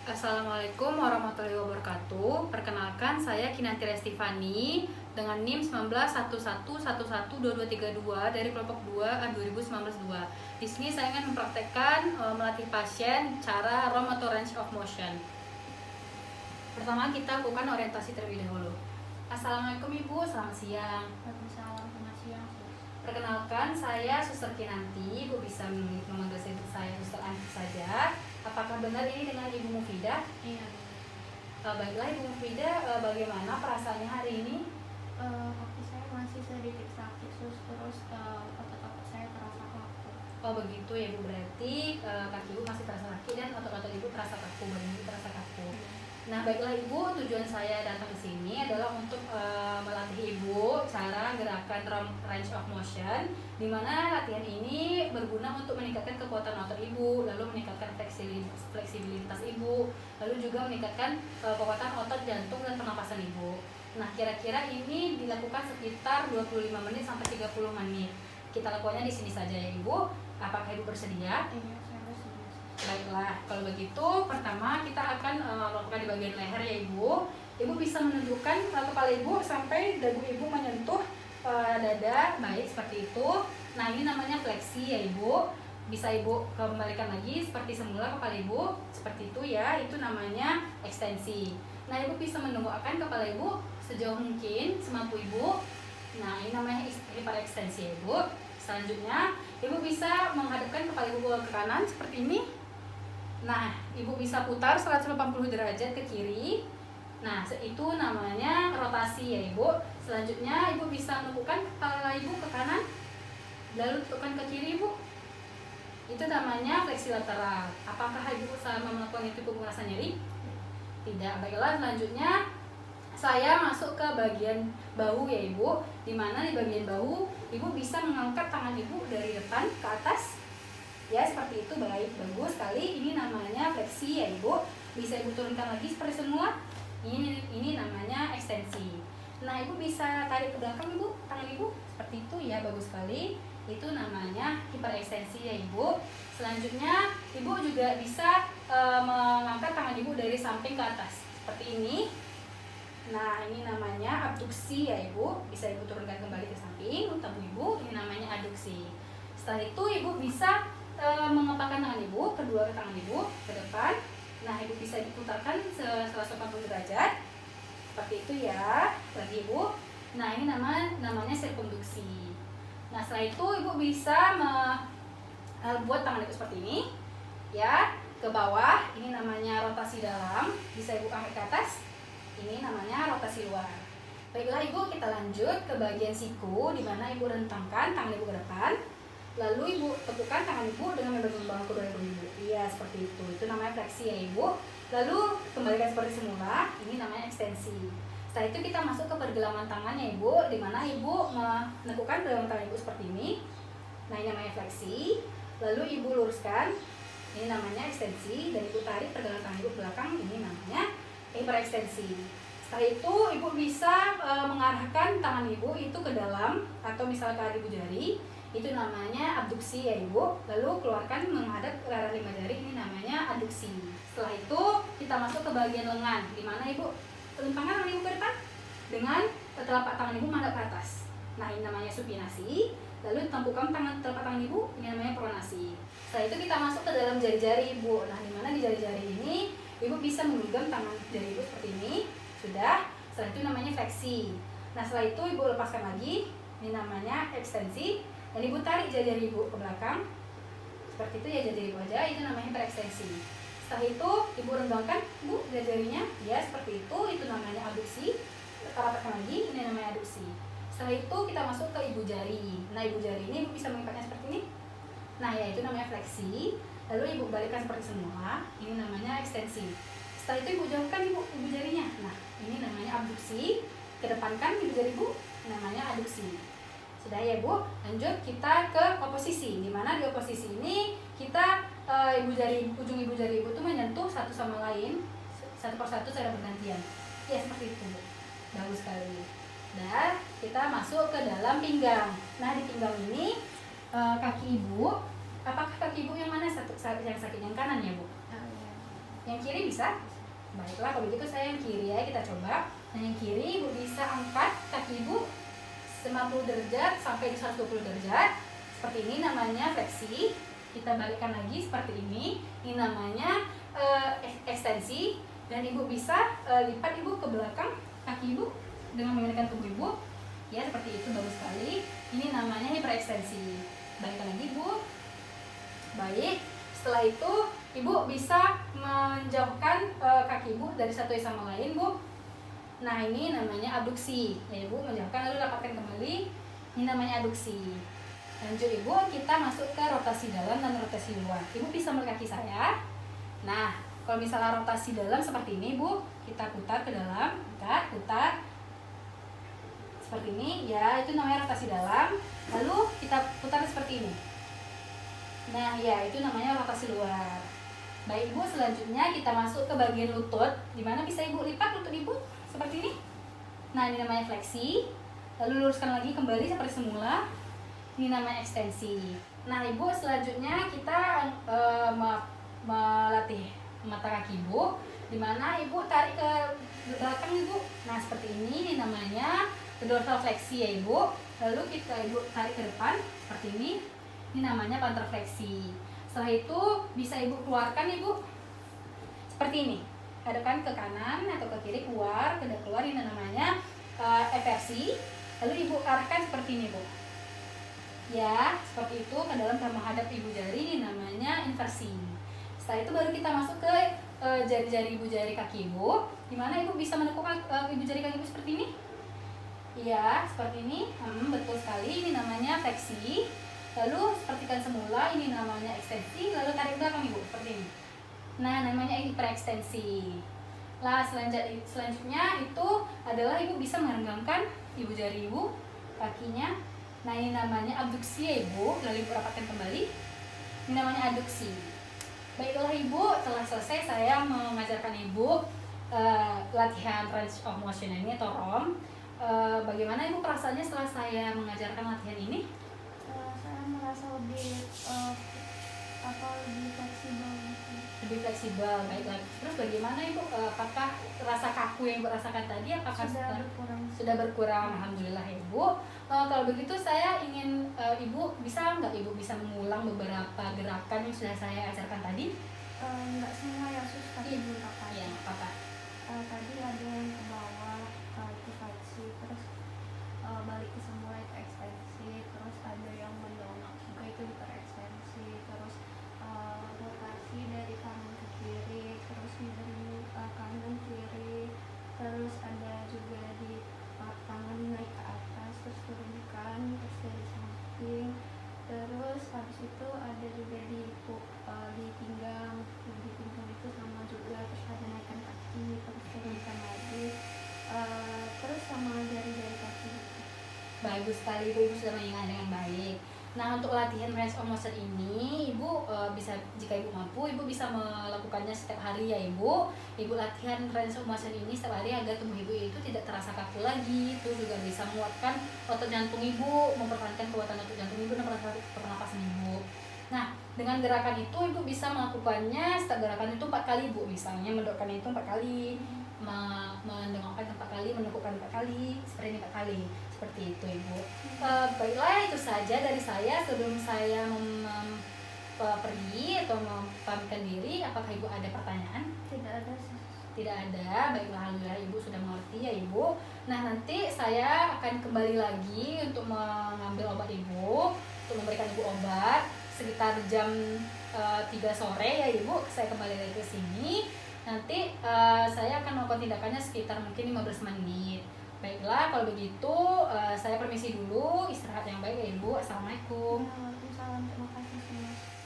Assalamualaikum warahmatullahi wabarakatuh. Perkenalkan, saya Kinanti Restifani dengan NIM 1911112232 dari kelompok 2 2019-2. Di sini saya ingin mempraktekkan melatih pasien cara ROM atau range of motion. Pertama, kita lakukan orientasi terlebih dahulu. Assalamualaikum Ibu, selamat siang. Waalaikumsalam, selamat siang. Perkenalkan, saya Suster Kinanti. Ibu bisa memanggil saya Suster Anti saja. Apakah benar ini dengan Ibu Mufidah? Iya. Baiklah Ibu Mufidah, bagaimana perasaannya hari ini? Kaki saya masih sedikit sakit, terus otot-otot saya terasa kaku. Oh begitu ya Ibu, berarti kaki Ibu masih terasa sakit dan otot-otot Ibu terasa kaku, badan Ibu terasa kaku. Nah baiklah Ibu, tujuan saya datang ke sini adalah untuk melatih Ibu cara gerakan range of motion, di mana latihan ini berguna untuk meningkatkan kekuatan otot Ibu, lalu meningkatkan fleksibilitas Ibu, lalu juga meningkatkan kekuatan otot jantung dan pernapasan Ibu. Nah kira-kira ini dilakukan sekitar 25 menit sampai 30 menit. Kita lakukannya di sini saja ya Ibu. Apakah Ibu bersedia? Iya, saya bersedia. Baiklah, kalau begitu pertama kita akan melakukan di bagian leher ya Ibu. Ibu bisa menunjukkan kepala Ibu sampai dagu Ibu menyentuh dada, baik seperti itu. Nah ini namanya fleksi ya Ibu. Bisa Ibu kembalikan lagi seperti semula kepala Ibu, seperti itu ya, itu namanya ekstensi. Nah Ibu bisa menundukkan kepala Ibu sejauh mungkin semampu Ibu. Nah ini namanya hiperekstensi ya Ibu. Selanjutnya Ibu bisa menghadapkan kepala Ibu ke kanan seperti ini. Nah, Ibu bisa putar 180 derajat ke kiri. Nah, itu namanya rotasi ya Ibu. Selanjutnya Ibu bisa menundukkan kepala Ibu ke kanan, lalu tekan ke kiri Ibu. Itu namanya fleksi lateral. Apakah Ibu selama melakukan itu Ibu merasa nyeri? Tidak. Baiklah, selanjutnya saya masuk ke bagian bahu ya Ibu. Dimana di bagian bahu Ibu bisa mengangkat tangan Ibu dari depan ke atas. Ya seperti itu, baik, bagus sekali. Ini namanya fleksi ya Ibu. Bisa Ibu turunkan lagi seperti semula. Ini namanya ekstensi. Nah Ibu bisa tarik ke belakang Ibu, tangan Ibu seperti itu ya, bagus sekali. Itu namanya hiperekstensi ya Ibu. Selanjutnya Ibu juga bisa mengangkat tangan Ibu dari samping ke atas seperti ini. Nah ini namanya abduksi ya Ibu. Bisa Ibu turunkan kembali ke samping tubuh Ibu. Ini namanya aduksi. Setelah itu Ibu bisa mengepakkan tangan Ibu, kedua tangan Ibu ke depan. Nah Ibu bisa diputarkan 180 derajat seperti itu ya, lagi Ibu. Nah ini namanya sirkumduksi. Nah setelah itu Ibu bisa buat tangan Ibu seperti ini ya, ke bawah. Ini namanya rotasi dalam. Bisa Ibu angkat ke atas. Ini namanya rotasi luar. Baiklah Ibu, kita lanjut ke bagian siku, di mana Ibu rentangkan tangan Ibu ke depan. Lalu Ibu tepukkan tangan Ibu dengan memegang bawah kedua Ibu. Iya, seperti itu. Itu namanya fleksi ya Ibu. Lalu kembalikan seperti semula. Ini namanya ekstensi. Setelah itu kita masuk ke pergelangan tangannya Ibu, di mana Ibu menekukkan pergelangan tangan Ibu seperti ini. Nah, ini namanya fleksi. Lalu Ibu luruskan. Ini namanya ekstensi. Dan Ibu tarik pergelangan tangan Ibu ke belakang. Ini namanya hiperekstensi. Setelah itu Ibu bisa mengarahkan tangan Ibu itu ke dalam atau misalnya ke arah ibu jari. Itu namanya abduksi ya Ibu. Lalu keluarkan menghadap ke arah 5 jari, ini namanya aduksi. Setelah itu kita masuk ke bagian lengan, di mana Ibu lempangkan tangan Ibu ke depan dengan telapak tangan Ibu menghadap ke atas. Nah ini namanya supinasi. Lalu tempukkan telapak tangan Ibu, ini namanya pronasi. Setelah itu kita masuk ke dalam jari-jari Ibu. Nah di mana di jari-jari ini Ibu bisa menggenggam tangan jari Ibu seperti ini. Sudah. Setelah itu namanya fleksi. Nah setelah itu Ibu lepaskan lagi, ini namanya ekstensi. Dan Ibu tarik jari-jari Ibu ke belakang seperti itu ya, jari-jari Ibu aja, itu namanya hiperekstensi. Setelah itu Ibu renggangkan Bu jari-jarinya ya seperti itu namanya abduksi. Rapatkan lagi, ini namanya aduksi. Setelah itu kita masuk ke ibu jari. Nah ibu jari ini Ibu bisa mengikatnya seperti ini. Nah ya itu namanya fleksi. Lalu Ibu balikkan seperti semula, ini namanya ekstensi. Setelah itu Ibu jauhkan ibu jarinya. Nah ini namanya abduksi. Kedepankan ibu jari Ibu, namanya aduksi. Sudah ya Bu, lanjut kita ke oposisi. Dimana di oposisi ini kita ujung ibu jari Ibu itu menyentuh satu sama lain, satu persatu secara bergantian. Ya seperti itu Bu, bagus sekali. Dan kita masuk ke dalam pinggang. Nah di pinggang ini kaki Ibu, apakah kaki Ibu yang mana yang sakit, yang kanan ya Bu? Yang kiri bisa? Baiklah, kalau begitu saya yang kiri ya, kita coba. Nah, yang kiri Ibu bisa angkat kaki Ibu 90 derajat sampai 120 derajat. Seperti ini namanya fleksi. Kita balikkan lagi seperti ini. Ini namanya ekstensi. Dan Ibu bisa lipat Ibu ke belakang kaki Ibu dengan menggunakan tubuh Ibu. Ya, seperti itu, bagus sekali. Ini namanya hiperekstensi. Balikkan lagi Ibu. Baik. Setelah itu Ibu bisa menjauhkan kaki Ibu dari satu sama lain, Bu. Nah, ini namanya abduksi. Ya, Ibu menjauhkan lalu rapatkan kembali. Ini namanya abduksi. Lanjut Ibu, kita masuk ke rotasi dalam dan rotasi luar. Ibu bisa melihat kaki saya. Nah, kalau misalnya rotasi dalam seperti ini, Bu, kita putar ke dalam, putar. Seperti ini, ya, itu namanya rotasi dalam. Lalu kita putar seperti ini. Nah, ya, itu namanya rotasi luar. Baik Ibu, selanjutnya kita masuk ke bagian lutut. Dimana bisa Ibu lipat lutut Ibu seperti ini. Nah, ini namanya fleksi. Lalu luruskan lagi kembali seperti semula. Ini namanya ekstensi. Nah, Ibu, selanjutnya kita melatih mata kaki Ibu. Dimana Ibu tarik ke belakang Ibu. Nah, seperti ini namanya dorsal fleksi ya Ibu. Lalu Ibu tarik ke depan seperti ini. Ini namanya plantar fleksi. Setelah itu bisa Ibu keluarkan Ibu seperti ini. Hadapkan ke kanan atau ke kiri, keluar ini namanya eversi. Lalu Ibu arahkan seperti ini Bu. Ya, seperti itu ke dalam dan menghadap ibu jari, ini namanya inversi. Setelah itu baru kita masuk ke jari-jari ibu jari kaki Ibu. Dimana Ibu bisa menekuk ibu jari kaki Ibu seperti ini. Iya, seperti ini. Betul sekali, ini namanya fleksi. Lalu sepertikan semula, ini namanya ekstensi. Lalu tarik belakang Ibu, seperti ini. Nah, namanya hiperekstensi. Lah, selanjutnya itu adalah Ibu bisa merenggangkan ibu jari Ibu, kakinya. Nah, ini namanya abduksi ya Ibu. Lalu Ibu rapatkan kembali. Ini namanya abduksi. Baiklah Ibu, telah selesai saya mengajarkan Ibu latihan range of motion ini atau ROM. Bagaimana Ibu perasaannya setelah saya mengajarkan latihan ini? Saya merasa lebih lebih fleksibel gitu. Lebih fleksibel, baiklah. Terus bagaimana Ibu? Apakah rasa kaku yang Ibu rasakan tadi apakah sudah berkurang? Alhamdulillah Ibu. Kalau begitu saya ingin Ibu bisa nggak Ibu bisa mengulang beberapa gerakan yang sudah saya ajarkan tadi? Nggak semua ya sus, tapi beberapa. Iya, apa? Tadi ada yang ke bawah, itu fleksi, terus balik ke semula itu ekstensi, terus ada yang mendongak juga itu hiperekstensi, terus rotasi dari kanan ke kiri, terus dari kanan kiri, terus ada juga di tangan naik ke atas, terus turunkan, terus dari samping, terus habis itu ada juga di pinggang itu sama juga, terus ada naikkan kaki, terus turunkan lagi, terus sama jari-jari kaki. Bagus sekali Ibu sudah mengingat dengan baik. Nah, untuk latihan range of motion ini Ibu bisa, jika Ibu mampu, Ibu bisa melakukannya setiap hari ya Ibu. Ibu latihan range of motion ini setiap hari agar tubuh Ibu itu tidak terasa kaku lagi. Itu juga bisa menguatkan otot jantung Ibu, mempertahankan kekuatan otot jantung Ibu dan pernapasan Ibu. Nah, dengan gerakan itu Ibu bisa melakukannya, setiap gerakan itu 4 kali Ibu. Misalnya mendongakkan itu 4 kali, mendongakkan 4 kali, menekukkan 4 kali, seperti ini 4 kali. Seperti itu Ibu. Baiklah, itu saja dari saya. Sebelum saya pergi atau mempamitkan diri, apakah Ibu ada pertanyaan? Tidak ada sih. Tidak ada. Baiklah, alhamdulillah Ibu sudah mengerti ya Ibu. Nah, nanti saya akan kembali lagi untuk mengambil obat Ibu, untuk memberikan Ibu obat sekitar jam 3 sore ya Ibu. Saya kembali lagi ke sini. Nanti saya akan melakukan tindakannya sekitar mungkin 15 menit. Baiklah, kalau begitu saya permisi dulu, istirahat yang baik ya Ibu. Assalamualaikum. Waalaikumsalam, terima kasih.